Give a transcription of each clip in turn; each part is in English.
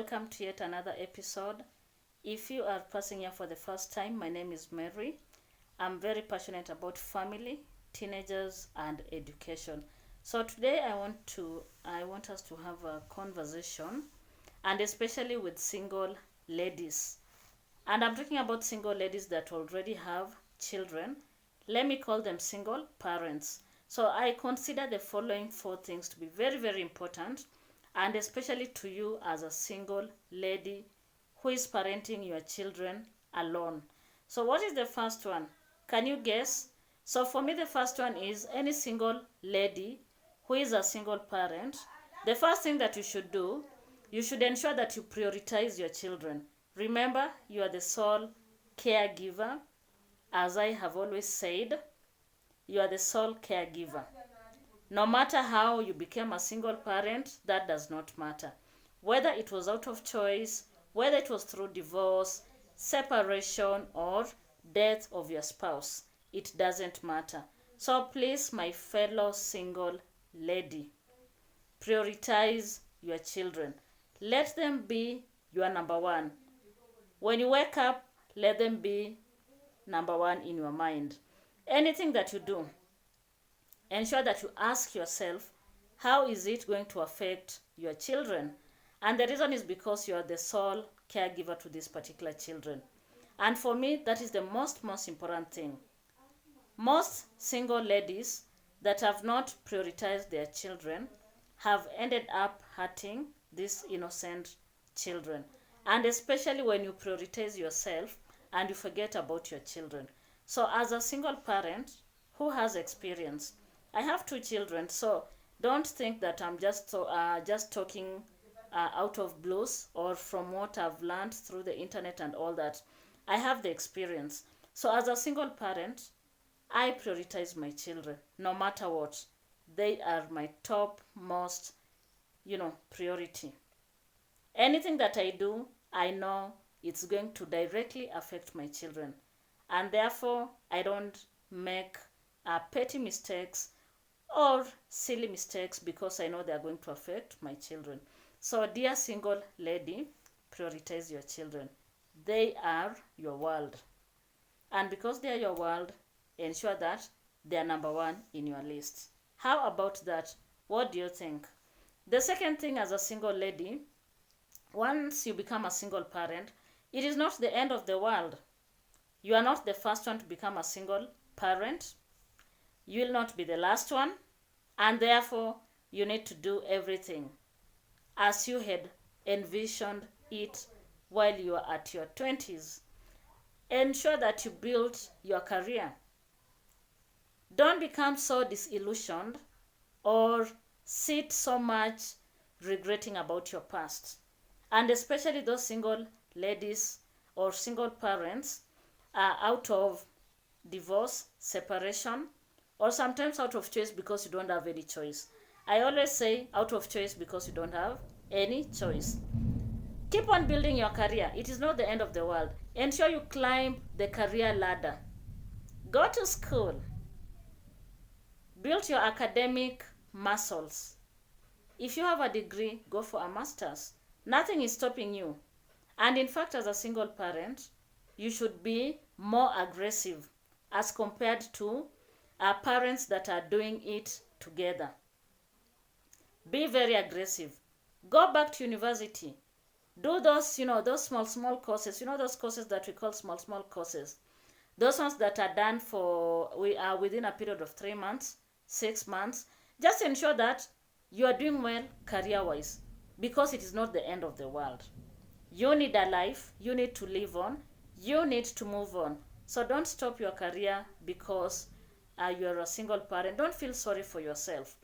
welcome to yet another episode. If you are passing here for the first time, my name is Mary. I'm very passionate about family, teenagers, and education. So today I want us to have a conversation, and especially with single ladies. And I'm talking about single ladies that already have children. Let me call them single parents. So I consider the following four things to be very, very important, and especially to you as a single lady who is parenting your children alone. So what is the first one? Can you guess? So for me, the first one is any single lady who is a single parent. The first thing that you should do, you should ensure that you prioritize your children. Remember, you are the sole caregiver. As I have always said, you are the sole caregiver. No matter how you became a single parent, that does not matter. Whether it was out of choice, whether it was through divorce, separation, or death of your spouse, it doesn't matter. So please, my fellow single lady, prioritize your children. Let them be your number one. When you wake up, let them be number one in your mind. Anything that you do, ensure that you ask yourself, how is it going to affect your children? And the reason is because you are the sole caregiver to these particular children. And for me, that is the most important thing. Most single ladies that have not prioritized their children have ended up hurting these innocent children. And especially when you prioritize yourself and you forget about your children. So as a single parent who has experience, I have two children, so don't think that I'm just talking out of blues or from what I've learned through the internet and all that. I have the experience. So as a single parent, I prioritize my children no matter what. They are my topmost, priority. Anything that I do, I know it's going to directly affect my children. And therefore, I don't make petty mistakes or silly mistakes because I know they are going to affect my children. So dear single lady, prioritize your children. They are your world. And because they are your world, ensure that they are number one in your list. How about that? What do you think? The second thing, as a single lady, once you become a single parent, it is not the end of the world. You are not the first one to become a single parent. You will not be the last one. And therefore, you need to do everything as you had envisioned it while you are at your 20s. Ensure that you build your career. Don't become so disillusioned or sit so much regretting about your past. And especially those single ladies or single parents out of divorce, separation, or sometimes out of choice because you don't have any choice. I always say out of choice because you don't have any choice. Keep on building your career. It is not the end of the world. Ensure you climb the career ladder. Go to school. Build your academic muscles. If you have a degree, go for a master's. Nothing is stopping you. And in fact, as a single parent, you should be more aggressive as compared to parents that are doing it together. Be very aggressive. Go back to university. Do those, those small courses. Those courses that we call small courses. Those ones that are done within a period of 3 months, 6 months. Just ensure that you are doing well career-wise, because it is not the end of the world. You need a life. You need to live on. You need to move on. So don't stop your career because you're a single parent. Don't feel sorry for yourself.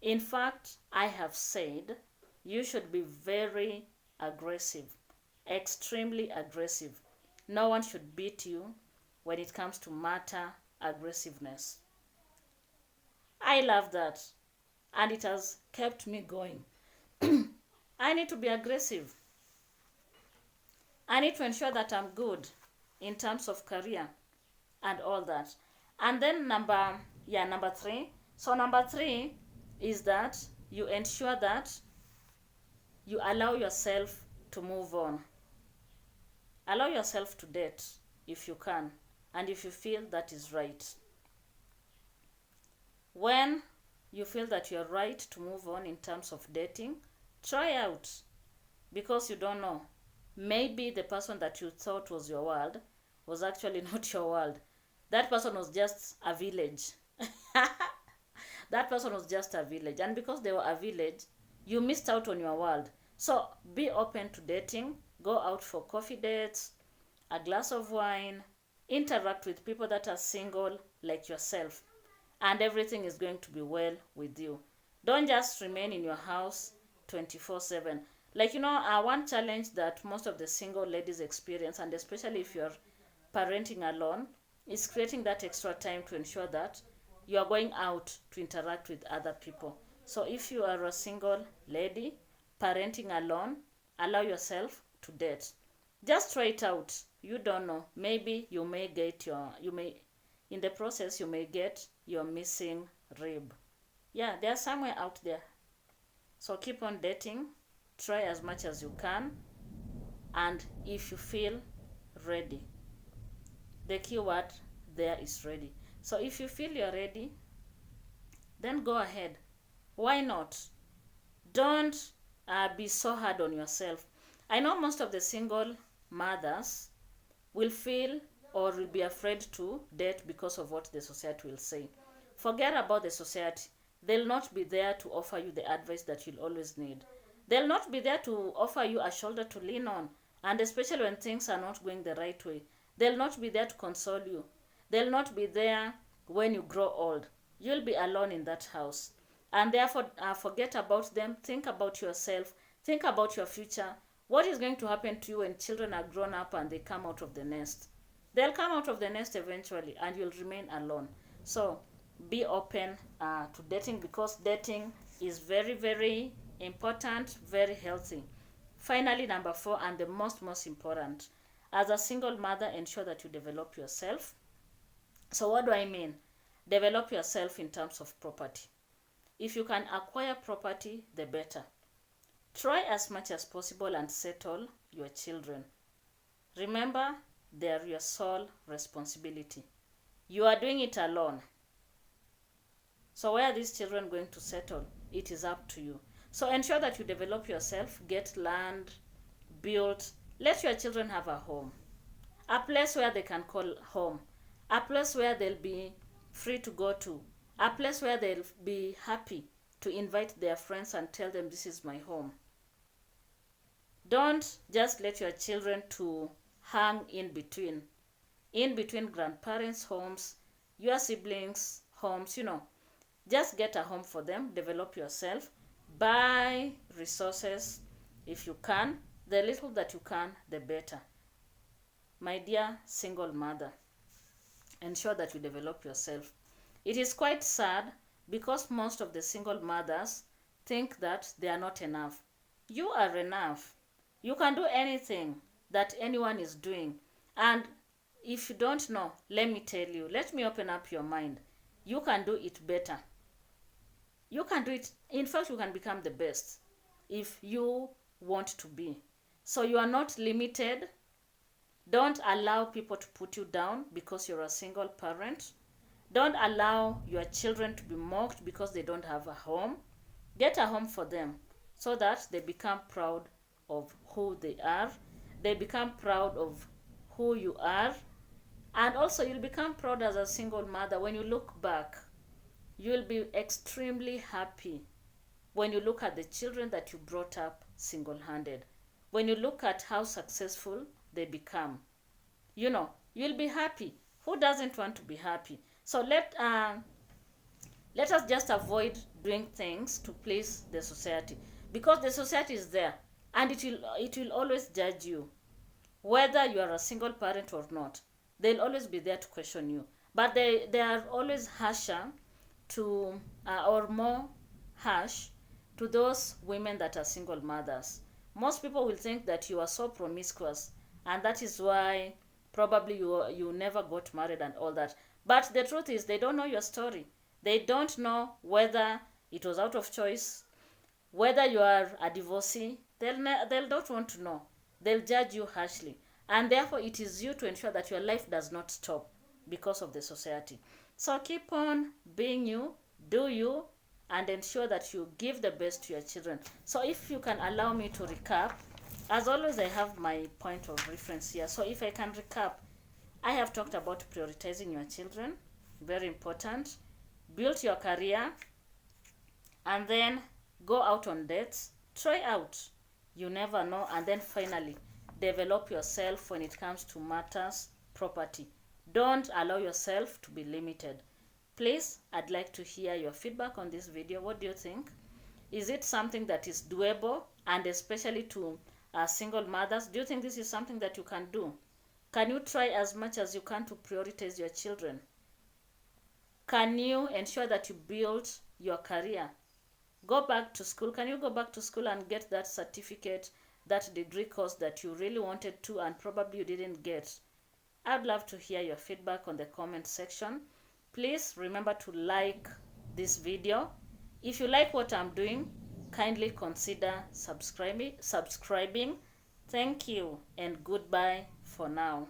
In fact, I have said you should be very aggressive, extremely aggressive. No one should beat you when it comes to matter aggressiveness. I love that, and it has kept me going. I need to be aggressive. I need to ensure that I'm good in terms of career and all that. And then number 3. So number 3 is that you ensure that you allow yourself to move on. Allow yourself to date if you can and if you feel that is right. When you feel that you're right to move on in terms of dating, try out, because you don't know. Maybe the person that you thought was your world was actually not your world. That person was just a village. That person was just a village. And because they were a village, you missed out on your world. So be open to dating. Go out for coffee dates, a glass of wine, interact with people that are single like yourself, and everything is going to be well with you. Don't just remain in your house 24/7. Like, one challenge that most of the single ladies experience, and especially if you're parenting alone, is creating that extra time to ensure that you are going out to interact with other people. So if you are a single lady parenting alone, allow yourself to date. Just try it out. You don't know. Maybe in the process, you may get your missing rib. Yeah, there's somewhere out there. So keep on dating. Try as much as you can. And if you feel ready, the key word there is ready. So if you feel you're ready, then go ahead. Why not? Don't be so hard on yourself. I know most of the single mothers will feel or will be afraid to date because of what the society will say. Forget about the society. They'll not be there to offer you the advice that you'll always need. They'll not be there to offer you a shoulder to lean on, and especially when things are not going the right way. They'll not be there to console you. They'll not be there when you grow old. You'll be alone in that house. And therefore, forget about them. Think about yourself. Think about your future. What is going to happen to you when children are grown up and they come out of the nest? They'll come out of the nest eventually and you'll remain alone. So be open to dating, because dating is very, very important, very healthy. Finally, number 4, and the most important, as a single mother, ensure that you develop yourself. So what do I mean? Develop yourself in terms of property. If you can acquire property, the better. Try as much as possible and settle your children. Remember, they are your sole responsibility. You are doing it alone. So where are these children going to settle? It is up to you. So ensure that you develop yourself, get land, build. Let your children have a home. A place where they can call home. A place where they'll be free to go to. A place where they'll be happy to invite their friends and tell them, this is my home. Don't just let your children to hang in between grandparents' homes, your siblings' homes, Just get a home for them, develop yourself, buy resources if you can. The little that you can, the better. My dear single mother, ensure that you develop yourself. It is quite sad because most of the single mothers think that they are not enough. You are enough. You can do anything that anyone is doing. And if you don't know, let me tell you, let me open up your mind. You can do it better. You can do it. In fact, you can become the best if you want to be. So you are not limited. Don't allow people to put you down because you're a single parent. Don't allow your children to be mocked because they don't have a home. Get a home for them so that they become proud of who they are. They become proud of who you are. And also you'll become proud as a single mother. When you look back, you'll be extremely happy when you look at the children that you brought up single-handed. When you look at how successful they become, you'll be happy. Who doesn't want to be happy? So let us just avoid doing things to please the society, because the society is there and it will always judge you, whether you are a single parent or not. They'll always be there to question you, but they are always harsher to or more harsh to those women that are single mothers. Most people will think that you are so promiscuous, and that is why probably you never got married and all that. But the truth is, they don't know your story. They don't know whether it was out of choice, whether you are a divorcee. They'll not want to know. They'll judge you harshly. And therefore, it is you to ensure that your life does not stop because of the society. So keep on being you, do you, and ensure that you give the best to your children. So if you can allow me to recap, as always, I have my point of reference here. So if I can recap, I have talked about prioritizing your children, very important. Build your career, and then go out on dates. Try out. You never know. And then finally, develop yourself when it comes to matters property. Don't allow yourself to be limited. Please, I'd like to hear your feedback on this video. What do you think? Is it something that is doable, and especially to single mothers? Do you think this is something that you can do? Can you try as much as you can to prioritize your children? Can you ensure that you build your career? Go back to school. Can you go back to school and get that certificate, that degree course that you really wanted to and probably you didn't get? I'd love to hear your feedback on the comment section. Please remember to like this video. If you like what I'm doing, kindly consider subscribing. Thank you and goodbye for now.